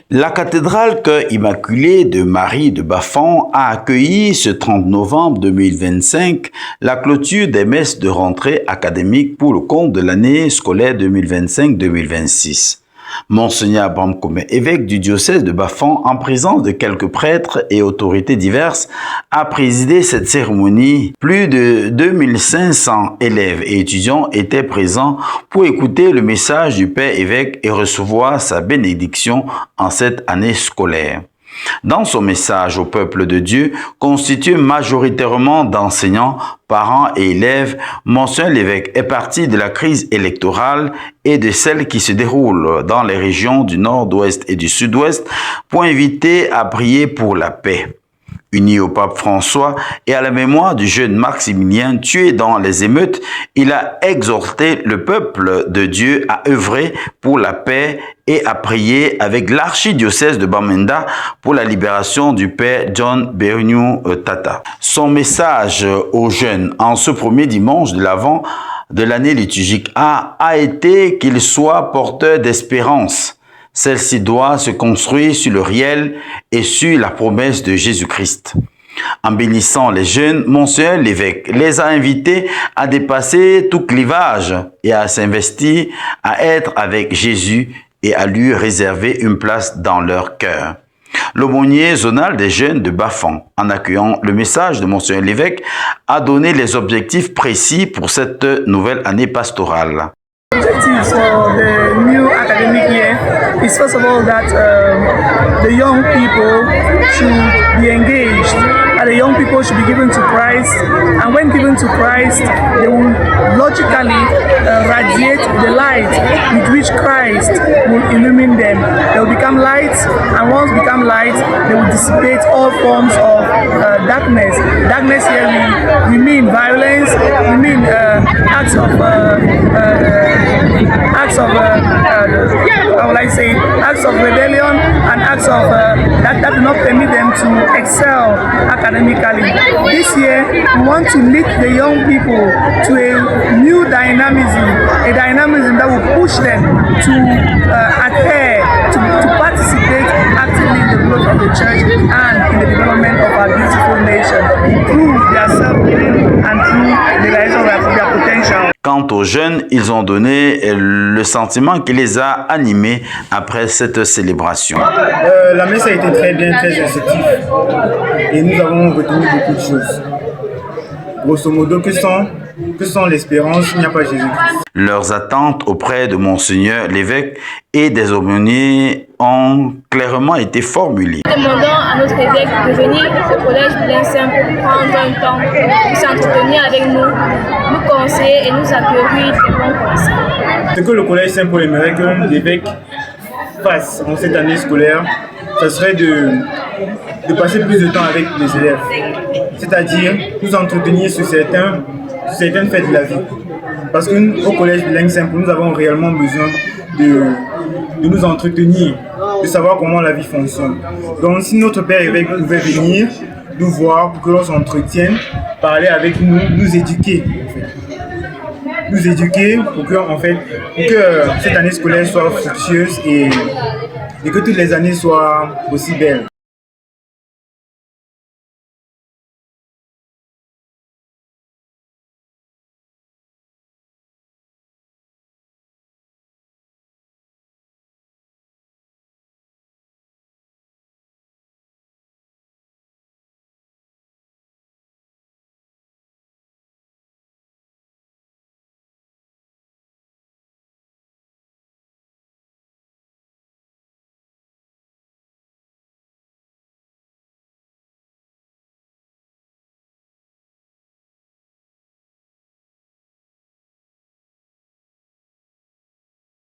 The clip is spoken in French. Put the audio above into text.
La cathédrale Cœur Immaculé de Marie de Baffan a accueilli ce 30 novembre 2025 la clôture des messes de rentrée académique pour le compte de l'année scolaire 2025-2026. Monseigneur Abraham Comé, évêque du diocèse de Baffan, en présence de quelques prêtres et autorités diverses, a présidé cette cérémonie. Plus de 2500 élèves et étudiants étaient présents pour écouter le message du Père évêque et recevoir sa bénédiction en cette année scolaire. Dans son message au peuple de Dieu, constitué majoritairement d'enseignants, parents et élèves, Monseigneur l'évêque est parti de la crise électorale et de celle qui se déroule dans les régions du nord-ouest et du sud-ouest pour inviter à prier pour la paix. Uni au pape François et à la mémoire du jeune Maximilien tué dans les émeutes, il a exhorté le peuple de Dieu à œuvrer pour la paix et à prier avec l'archidiocèse de Bamenda pour la libération du père John Berniou Tata. Son message aux jeunes en ce premier dimanche de l'Avent de l'année liturgique a été qu'ils soient porteurs d'espérance. Celle-ci doit se construire sur le réel et sur la promesse de Jésus-Christ. En bénissant les jeunes, Monseigneur l'évêque les a invités à dépasser tout clivage et à s'investir, à être avec Jésus et à lui réserver une place dans leur cœur. L'aumônier zonal des jeunes de Baffan, en accueillant le message de Monseigneur l'évêque, a donné les objectifs précis pour cette nouvelle année pastorale. Objectives for the new academic year is first of all that the young people should be engaged, that the young people should be given to Christ, and when given to Christ, they will logically radiate the light with which Christ will illumine them. They will become light, and once become light, they will dissipate all forms of darkness. Darkness here we mean violence, we mean acts of acts of rebellion and acts of that do not permit them to excel academically. This year, we want to lead the young people to a new dynamism, a dynamism that will push them to adhere, to participate actively in the growth of the church and in the development of our beautiful nation through their self-giving and through the realization of their potential. Quant aux jeunes, ils ont donné le sentiment qui les a animés après cette célébration. La messe a été très bien, très instructive et nous avons retenu beaucoup de choses. Grosso modo, que sans l'espérance, il n'y a pas Jésus-Christ. Leurs attentes auprès de Monseigneur l'évêque et des aumôniers ont clairement été formulées. Nous demandons à notre évêque de venir au collège bilingue simple pour prendre un temps pour s'entretenir avec nous, nous conseiller et nous accueillir des bons conseils. Ce que le collège Saint-Paul aimerait que l'évêque fasse en cette année scolaire, ce serait de passer plus de temps avec les élèves, c'est-à-dire nous entretenir sur certaines faits de la vie. Parce qu'au collège bilingue simple, nous avons réellement besoin de nous entretenir, de savoir comment la vie fonctionne. Donc si notre père évêque pouvait venir nous voir pour que l'on s'entretienne, parler avec nous, nous éduquer. Nous éduquer pour que cette année scolaire soit fructueuse et que toutes les années soient aussi belles.